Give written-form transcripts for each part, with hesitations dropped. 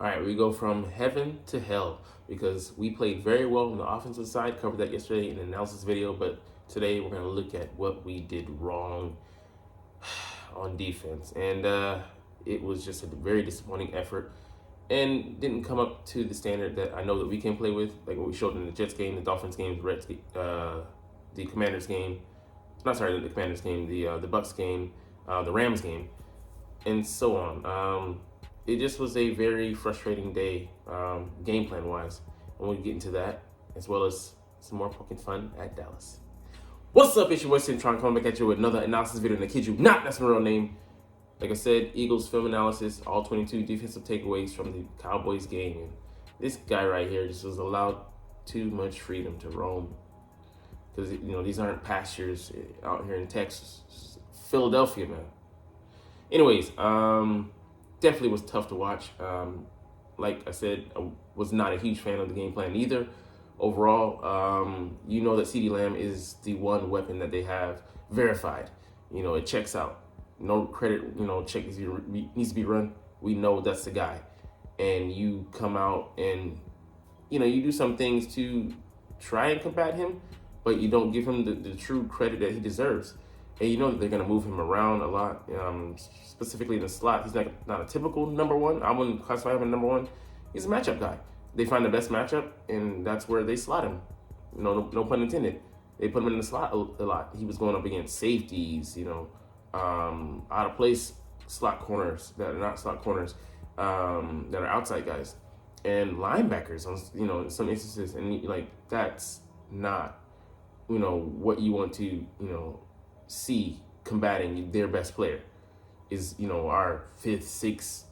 All right, we go from heaven to hell because we played very well on the offensive side. Covered that yesterday in the analysis video, but today we're going to look at what we did wrong on defense. And it was just a very disappointing effort and didn't come up to the standard that I know that we can play with, like what we showed in the Jets game, the Dolphins game, the Commanders game. Not sorry, the Commanders game, the Bucks game, the Rams game, and so on. It just was a very frustrating day, game plan wise. And we'll get into that, as well as some more poking fun at Dallas. What's up, it's your boy Centron coming back at you with another analysis video, and I kid you not, that's my real name. Like I said, Eagles film analysis, all 22 defensive takeaways from the Cowboys game. And this guy right here just was allowed too much freedom to roam. Because, these aren't pastures out here in Texas. Philadelphia, man. Anyways, definitely was tough to watch. Like I said, I was not a huge fan of the game plan either. Overall, you know that CeeDee Lamb is the one weapon that they have verified. It checks out. No credit, check needs to be run. We know that's the guy. And you come out and, you do some things to try and combat him, but you don't give him the true credit that he deserves. And you know that they're going to move him around a lot, specifically in the slot. He's not a typical number one. I wouldn't classify him as number one. He's a matchup guy. They find the best matchup, and that's where they slot him. No pun intended. They put him in the slot a lot. He was going up against safeties, out of place slot corners that are not slot corners, that are outside guys, and linebackers on in some instances, and that's not what you want to see combating their best player is our fifth, sixth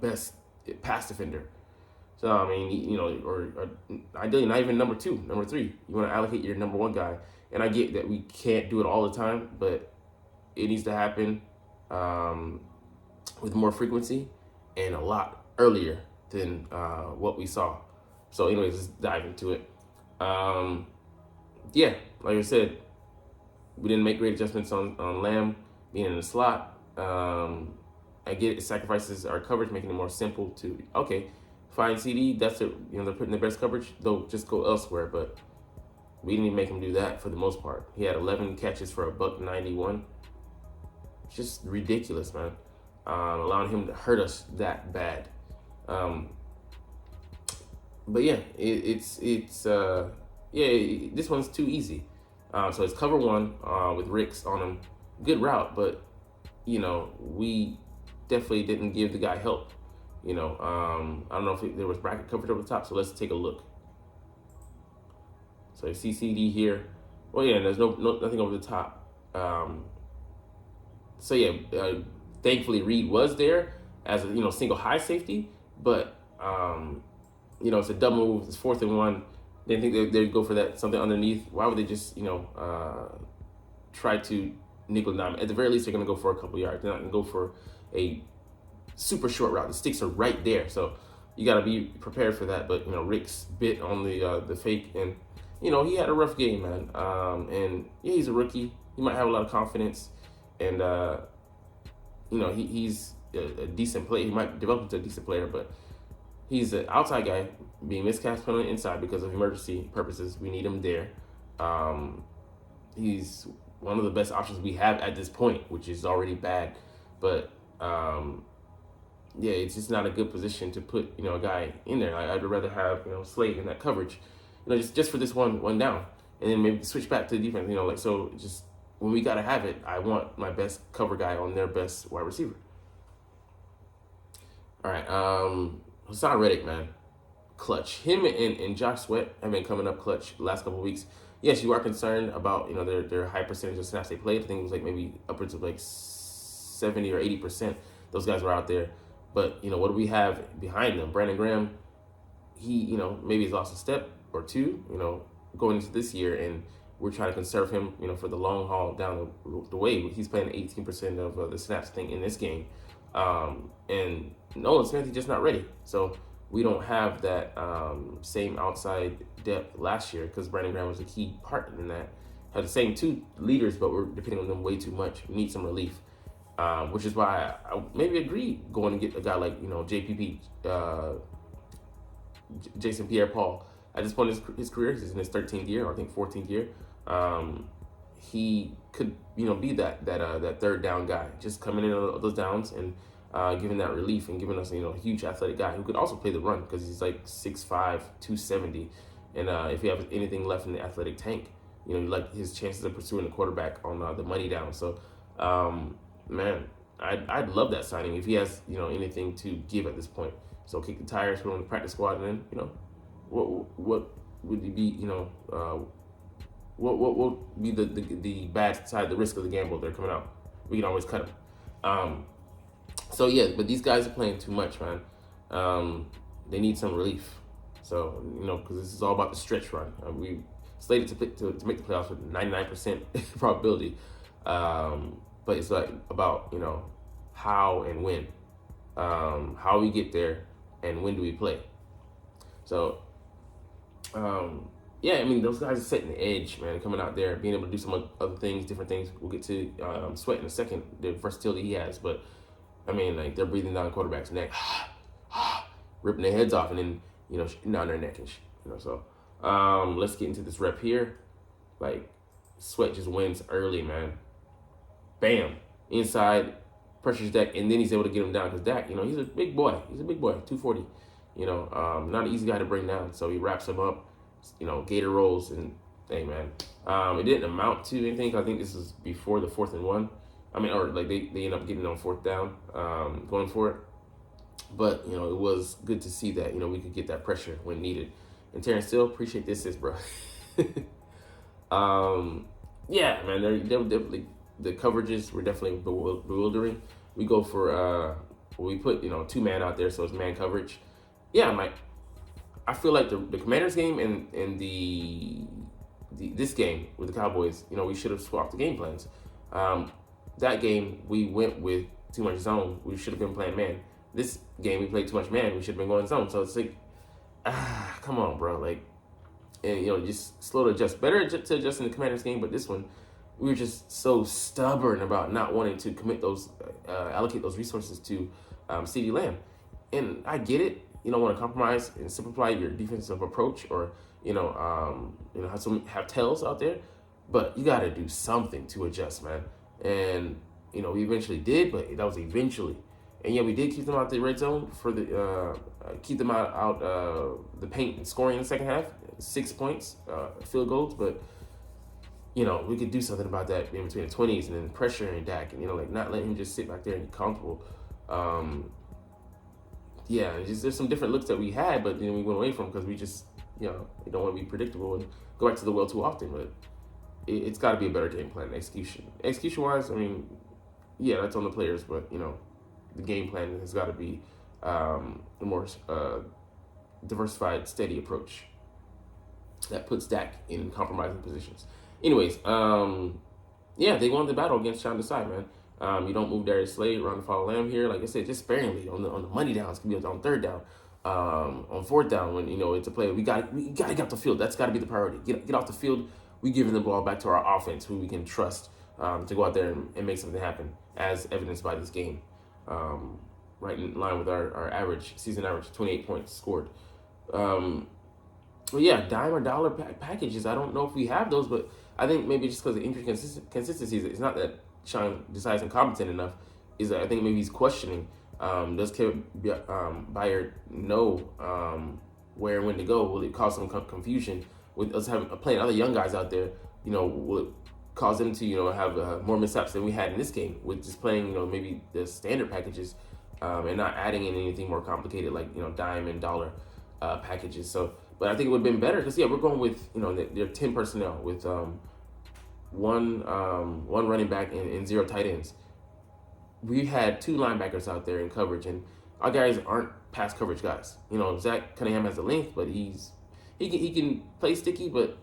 best pass defender. So I mean or ideally not even number two, number three. You want to allocate your number one guy, and I get that we can't do it all the time, but it needs to happen with more frequency and a lot earlier than what we saw. So anyways, let's dive into it. Yeah, like I said, we didn't make great adjustments on Lamb being in the slot. I get it sacrifices our coverage, making it more simple to, okay, find CD, that's it. They're putting the best coverage, they'll just go elsewhere, but we didn't even make him do that for the most part. He had 11 catches for $191. Just ridiculous, man. Allowing him to hurt us that bad. But yeah, it's this one's too easy. So it's cover one with Ricks on him. Good route, but we definitely didn't give the guy help. I don't know if there was bracket coverage over the top, so let's take a look. So you see CD here. Well, yeah, there's nothing over the top. So yeah, thankfully Reed was there as a single high safety, but it's a dumb move. It's 4th and 1. Didn't think they'd go for that something underneath. Why would they just try to nickel and dime? At the very least, they're gonna go for a couple yards. They're not gonna go for a super short route. The sticks are right there, so you got to be prepared for that. But Rick's bit on the fake, and he had a rough game, man. And yeah, he's a rookie. He might have a lot of confidence, and he's a decent player. He might develop into a decent player, but he's an outside guy being miscast, put on the inside because of emergency purposes. We need him there. He's one of the best options we have at this point, which is already bad. But yeah, it's just not a good position to put a guy in there. I'd rather have Slade in that coverage, just for this one down, and then maybe switch back to the defense. So just when we gotta have it, I want my best cover guy on their best wide receiver. All right, Hassan Reddick, man, clutch. Him and Josh Sweat have been coming up clutch the last couple of weeks. Yes, you are concerned about their high percentage of snaps they played. I think it was maybe upwards of 70 or 80%. Those guys were out there. But what do we have behind them? Brandon Graham, he maybe he's lost a step or two, going into this year, and we're trying to conserve him, for the long haul down the way. He's playing 18% of the snaps thing in this game, and Nolan Smith, he's just not ready. So we don't have that same outside depth last year because Brandon Graham was a key part in that. Had the same two leaders, but we're depending on them way too much. We need some relief. which is why I maybe agree going to get a guy like JPP, Jason Pierre-Paul. At this point in his career, he's in his 13th year, or I think 14th year. Um, he could be that third down guy, just coming in on those downs and giving that relief and giving us a huge athletic guy who could also play the run because he's like 6'5", 270, and if you have anything left in the athletic tank, you like his chances of pursuing the quarterback on the money down. So, man, I'd love that signing if he has anything to give at this point. So kick the tires, put him on the practice squad, and then what would he be what will be the bad side, the risk of the gamble they're coming out. We can always cut them. So yeah, but these guys are playing too much, man. They need some relief. So because this is all about the stretch run. We slated to make the playoffs with 99% probability, but it's like about how and when, how we get there, and when do we play. So yeah, I mean, those guys are setting the edge, man, coming out there, being able to do some other things, different things. We'll get to Sweat in a second, the versatility he has. But, I mean, like, they're breathing down the quarterback's neck, ripping their heads off, and then, down their neck and shit, So, let's get into this rep here. Like, Sweat just wins early, man. Bam. Inside, pressures Dak, and then he's able to get him down. Because Dak, he's a big boy. He's a big boy, 240. Not an easy guy to bring down. So he wraps him up. Gator rolls, and hey, man, it didn't amount to anything. I think this was before the 4th and 1. I mean, or like they end up getting on 4th down, going for it. But it was good to see that we could get that pressure when needed. And Terrence Steele, appreciate this, bro. Yeah, man, they're definitely, the coverages were definitely bewildering. We go for we put 2-man out there, so it's man coverage. Yeah, I feel like the Commanders game and this game with the Cowboys, we should have swapped the game plans. That game we went with too much zone. We should have been playing man. This game we played too much man. We should have been going zone. So it's like, come on, bro. Like, and just slow to adjust. Better to adjust in the Commanders game, but this one we were just so stubborn about not wanting to commit those, allocate those resources to CeeDee Lamb. And I get it. You don't want to compromise and simplify your defensive approach, or have tails out there, but you got to do something to adjust, man. And we eventually did, but that was eventually. And yeah, we did keep them out the red zone for the keep them out the paint and scoring in the second half, 6 points, field goals, but we could do something about that in between the 20s, and then pressuring Dak, and like not letting him just sit back there and be comfortable. Yeah, there's some different looks that we had, but then we went away from because we just, we don't want to be predictable and go back to the well too often. But it's got to be a better game plan, execution. Execution-wise, I mean, yeah, that's on the players, but, the game plan has got to be a more diversified, steady approach that puts Dak in compromising positions. Anyways, yeah, they won the battle against Sean Desai, man. You don't move Darius Slade, run the follow Lamb here. Like I said, just sparingly on the money downs. Can be on 3rd down, on 4th down when it's a play. We got to get off the field. That's got to be the priority. Get off the field. We giving the ball back to our offense, who we can trust to go out there and make something happen, as evidenced by this game. Right in line with our season average, 28 points scored. Well, yeah, dime or dollar packages. I don't know if we have those, but I think maybe just because of injury consistency, it's not that Sean decides incompetent enough, is that I think maybe he's questioning, does Kevin Byard know where and when to go? Will it cause some confusion with us playing other young guys out there? Will it cause them to have more mishaps than we had in this game with just playing maybe the standard packages and not adding in anything more complicated like dime and dollar packages? So, but I think it would have been better because we're going with they're 10 personnel with one running back and 0 tight ends. We had 2 linebackers out there in coverage, and our guys aren't pass coverage guys. Zach Cunningham has the length, but he can play sticky, but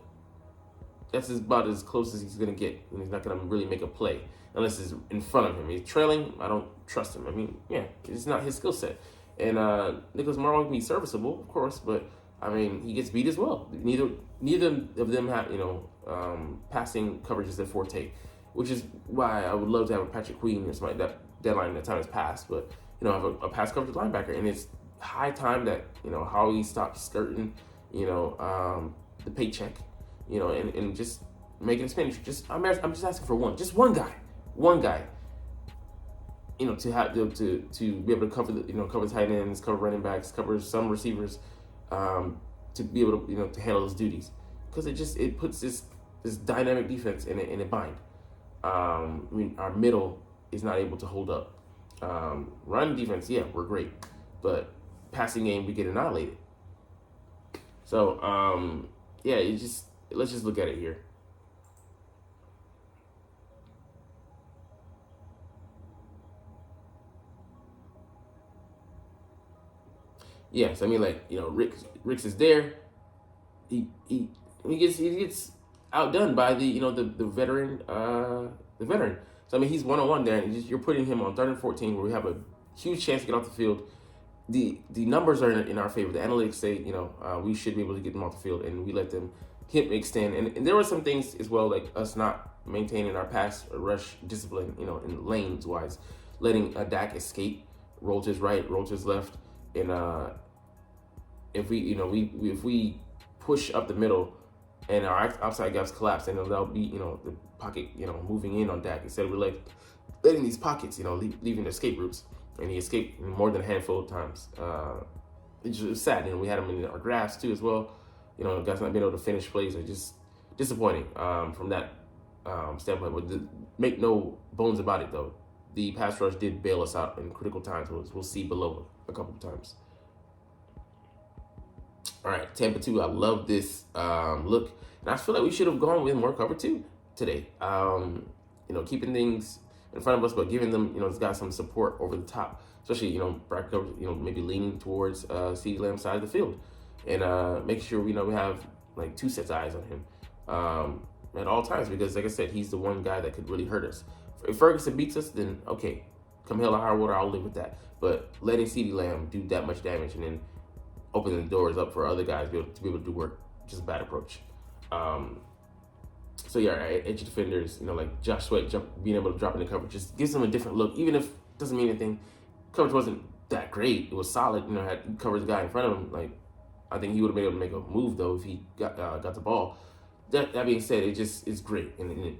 that's about as close as he's gonna get, and he's not gonna really make a play unless it's in front of him. He's trailing. I don't trust him. I mean, yeah, it's not his skill set. And Nicholas Morrow can be serviceable, of course, but I mean, he gets beat as well. Neither of them have passing coverage is their forte. which is why I would love to have a Patrick Queen or something like that. Deadline that time has passed, but have a pass coverage linebacker, and it's high time that Howie stops skirting, the paycheck, and just making expenditure. I'm just asking for one guy, to have to be able to cover cover tight ends, cover running backs, cover some receivers, to be able to to handle those duties, because it puts this dynamic defense in a bind. Our middle is not able to hold up. Run defense, yeah, we're great, but passing game we get annihilated. So yeah, let's just look at it here. Yes, I mean, like, Ricks is there. He gets outdone by the veteran the veteran. So I mean, he's 1-on-1 there, and you're putting him on 3rd and 14 where we have a huge chance to get off the field. The numbers are in our favor. The analytics say we should be able to get them off the field, and we let them hit extend. And there were some things as well, like us not maintaining our pass rush discipline, in lanes wise, letting a Dak escape, roll to his right, roll to his left, and if we push up the middle and our outside gaps collapse, and that'll be the pocket moving in on Dak, instead of letting these pockets leaving escape routes, and he escaped more than a handful of times. It's just sad. We had him in our drafts too as well. Guys not being able to finish plays are just disappointing from that standpoint. But make no bones about it, though, the pass rush did bail us out in critical times. We'll see below a couple of times. All right, Tampa 2. I love this look, and I feel like we should have gone with more cover 2 today. Keeping things in front of us, but giving them these guys some support over the top, especially back coverage. Maybe leaning towards CeeDee Lamb's side of the field, and making sure we have like 2 sets of eyes on him at all times, because like I said, he's the one guy that could really hurt us. If Ferguson beats us, then okay, come hell or high water, I'll live with that. But letting CeeDee Lamb do that much damage and then opening the doors up for other guys to be able to do work, just a bad approach. So yeah, right, edge defenders, like Josh Sweat being able to drop into coverage just gives them a different look, even if it doesn't mean anything. Coverage wasn't that great; it was solid. Had covered the guy in front of him. Like, I think he would have been able to make a move though if he got the ball. That being said, it just is great, and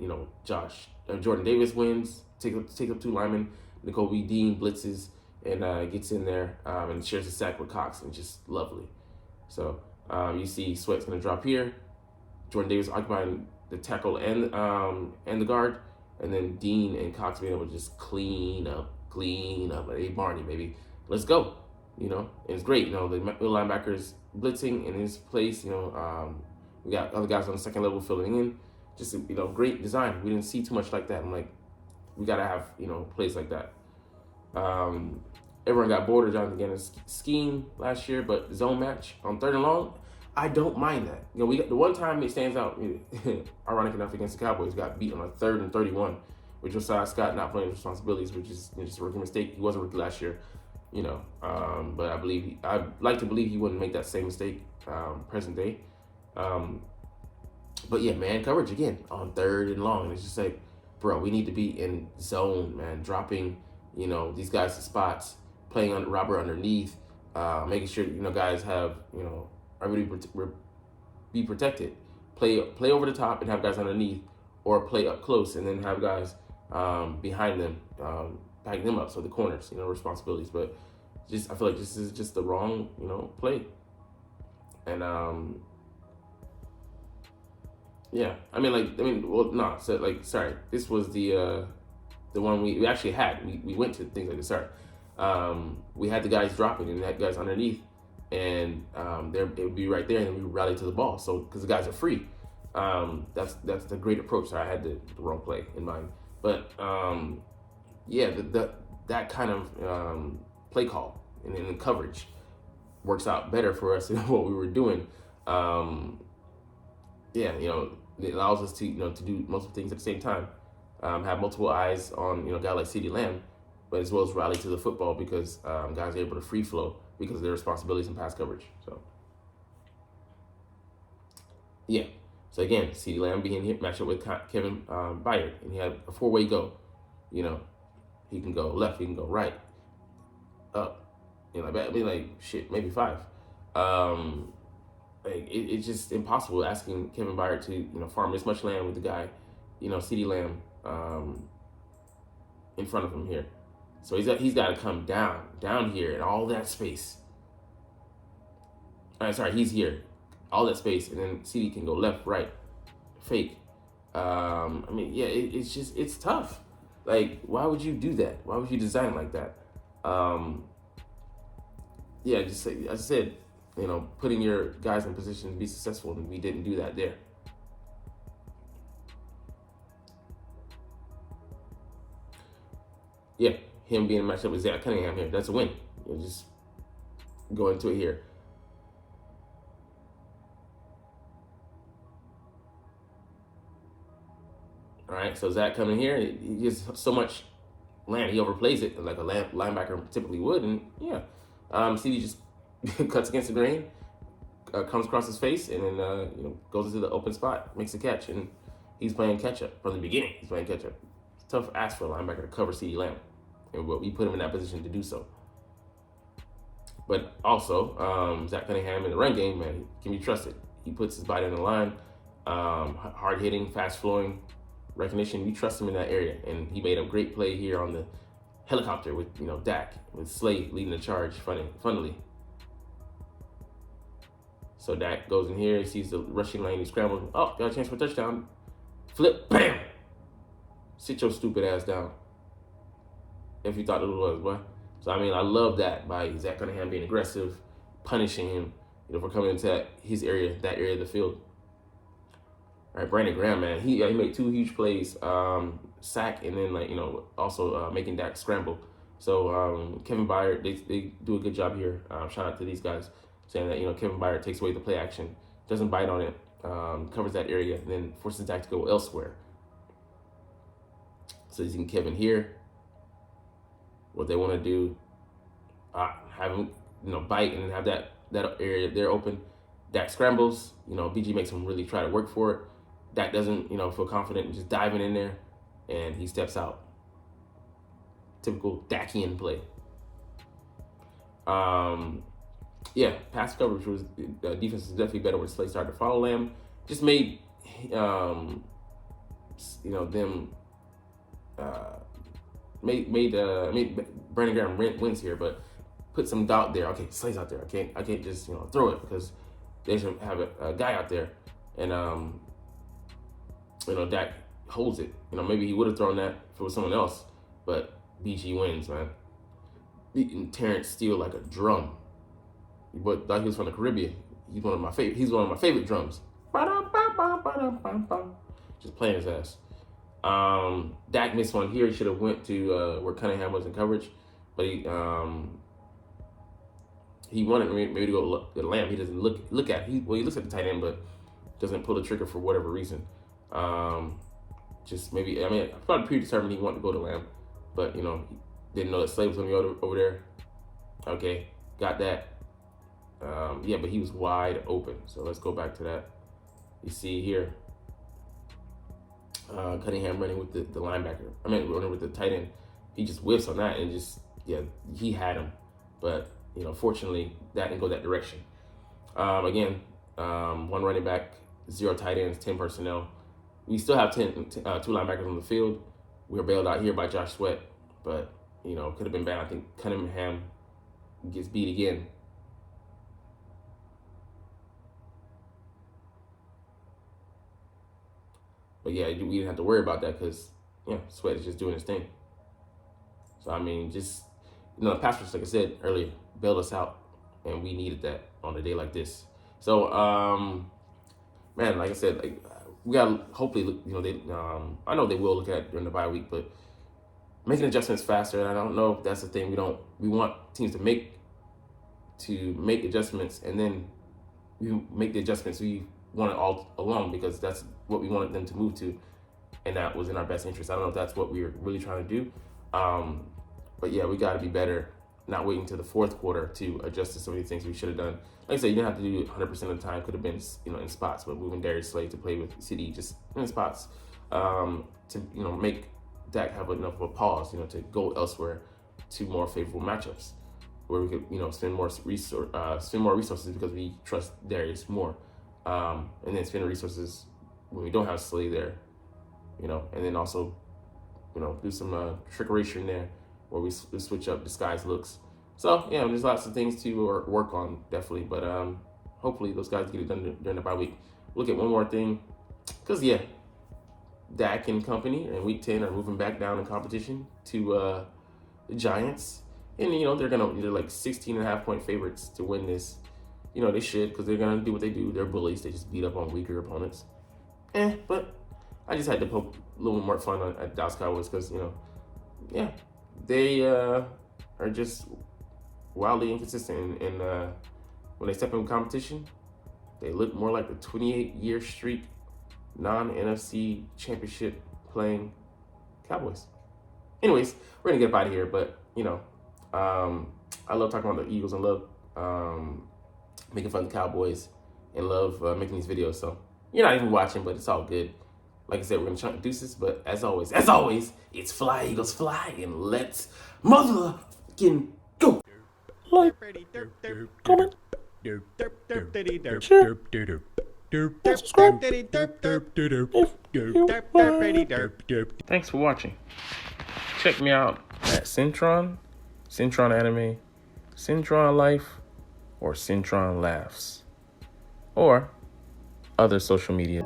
Jordan Davis wins, take up 2 linemen, Nakobe Dean blitzes, and gets in there and shares a sack with Cox, and just lovely. So you see Sweat's going to drop here. Jordan Davis occupying the tackle and the guard, and then Dean and Cox being able to just clean up. Hey, Barney, baby, let's go. And it's great. The middle linebackers blitzing in his place. We got other guys on the second level filling in. Just great design. We didn't see too much like that. I'm like, we gotta have plays like that. Everyone got bored of Jonathan Gannon's scheme last year, but zone match on 3rd and long, I don't mind that. We got the one time it stands out, ironic enough, against the Cowboys, got beat on a 3rd and 31, which was Scott not playing his responsibilities, which is just a rookie mistake. He was a rookie last year, but I'd like to believe he wouldn't make that same mistake present day. But yeah, man, coverage again on 3rd and long. And it's just like, bro, we need to be in zone, man, dropping, these guys to spots, playing on Robert underneath, making sure, guys have, are really be protected. Play over the top and have guys underneath, or play up close and then have guys behind them, backing them up. So the corners, responsibilities. But I feel like this is just the wrong, play. And yeah, sorry, this was the one we actually had. We went to things like this. Sorry, we had the guys dropping and had guys underneath, and it would be right there, and then we would rally to the ball. So because the guys are free, that's the great approach. So I had the wrong play in mind, but yeah, that kind of play call and then coverage works out better for us than what we were doing. Yeah, it allows us to to do multiple things at the same time, have multiple eyes on a guy like CeeDee Lamb, but as well as rally to the football, because guys are able to free flow because of their responsibilities in pass coverage. So yeah, So again, CeeDee Lamb being hit matchup with Kevin Byard, and he had a 4-way go. You know, he can go left, he can go right, up. You know, I mean, like shit, maybe 5. Like it's just impossible asking Kevin Byard to farm this much land with the guy, CeeDee Lamb in front of him here. So he's got to come down here, and all that space. Sorry, he's here, all that space, and then CeeDee can go left, right, fake. I mean, yeah, it's tough. Like, why would you do that? Why would you design it like that? Yeah, just as I said, putting your guys in position to be successful, and we didn't do that there. Yeah, him being matched up with Zach Cunningham here, that's a win. Just go into it here. All right, so Zach coming here, he gets so much land, he overplays it like a linebacker typically would, and yeah, CeeDee just cuts against the grain, comes across his face, and then goes into the open spot, makes a catch, and he's playing catch up from the beginning. He's playing catch up. It's tough to ask for a linebacker to cover CeeDee Lamb, and we put him in that position to do so. But also, Zach Cunningham in the run game, man, he can be trusted. He puts his body on the line, hard hitting, fast flowing. Recognition, we trust him in that area, and he made a great play here on the helicopter with Dak, with Slay leading the charge funnily. So Dak goes in here, he sees the rushing lane, he scrambles. Oh, got a chance for a touchdown. Flip, bam! Sit your stupid ass down. If you thought it was, boy. So I mean, I love that by Zach Cunningham being aggressive, punishing him, for coming into his area, that area of the field. All right, Brandon Graham, man, he made 2 huge plays, sack, and then also making Dak scramble. So Kevin Byard, they do a good job here. Shout out to these guys, saying that Kevin Byard takes away the play action, doesn't bite on it, covers that area, and then forces Dak to go elsewhere. So you can Kevin here. What they want to do, have him bite and then have that area there open. Dak scrambles. BG makes him really try to work for it. Dak doesn't, feel confident in just diving in there, and he steps out. Typical Dakian play. Yeah, pass coverage was defense is definitely better when Slay started to follow Lamb. Just made, them made Brandon Graham wins here, but put some doubt there. Okay, Slay's out there. I can't just throw it because they should have a guy out there, and Dak holds it. Maybe he would have thrown that if it was someone else, but BG wins, man. Beating Terrence Steele like a drum. But like he was from the Caribbean. He's one of my favorite drums. Just playing his ass. Dak missed one here. He should have went to where Cunningham was in coverage, but he wanted maybe to go to Lamb. He doesn't look at. He looks at the tight end, but doesn't pull the trigger for whatever reason. Just maybe, I thought predetermined he wanted to go to Lamb, but he didn't know that Slay was going to be over there. Okay, got that. Yeah, but he was wide open. So let's go back to that. You see here, Cunningham running with the linebacker. Running with the tight end. He just whiffs on that and he had him. But, fortunately, that didn't go that direction. Again, 1 running back, 0 tight ends, 10 personnel. We still have 2 linebackers on the field. We were bailed out here by Josh Sweat, but, could have been bad. I think Cunningham gets beat again. But yeah, we didn't have to worry about that because, Sweat is just doing his thing. So, just, the Pastors, like I said earlier, bailed us out, and we needed that on a day like this. So, man, like I said, we got to hopefully, I know they will look at it during the bye week, but making adjustments faster, and I don't know if that's the thing. We want teams to make adjustments, and then we make the adjustments we wanted all along because that's what we wanted them to move to, and that was in our best interest. I don't know if that's what we were really trying to do, but yeah, we got to be better not waiting to the fourth quarter to adjust to some of these things we should have done. Like I said, you didn't have to do it 100% of the time. Could have been, in spots, but moving Darius Slay to play with CD just in spots to, make Dak have enough of a pause, to go elsewhere to more favorable matchups where we could, spend more resources because we trust Darius more, and then spend resources when we don't have Slay there, and then also, do some trickery in there where we switch up disguise looks. So yeah, there's lots of things to work on, definitely. But hopefully those guys get it done during the bye week. Look at one more thing, because yeah, Dak and company in week 10 are moving back down in competition to the Giants, and they're like 16.5-point favorites to win this. They should, because they're gonna do what they do. They're bullies. They just beat up on weaker opponents. But I just had to poke a little more fun at Dallas Cowboys because they are just wildly inconsistent, and when they step in competition, they look more like the 28-year streak non-NFC championship playing Cowboys. Anyways, we're gonna get up out of here, but I love talking about the Eagles and love making fun of the Cowboys and love making these videos. So you're not even watching, but it's all good. Like I said, we're gonna chunk deuces, but as always, it's fly Eagles fly, and let's motherfucking go. Like, comment, share, and subscribe Thanks for watching. Check me out at Centron Anime, Centron Life, or Centron Laughs, or other social media.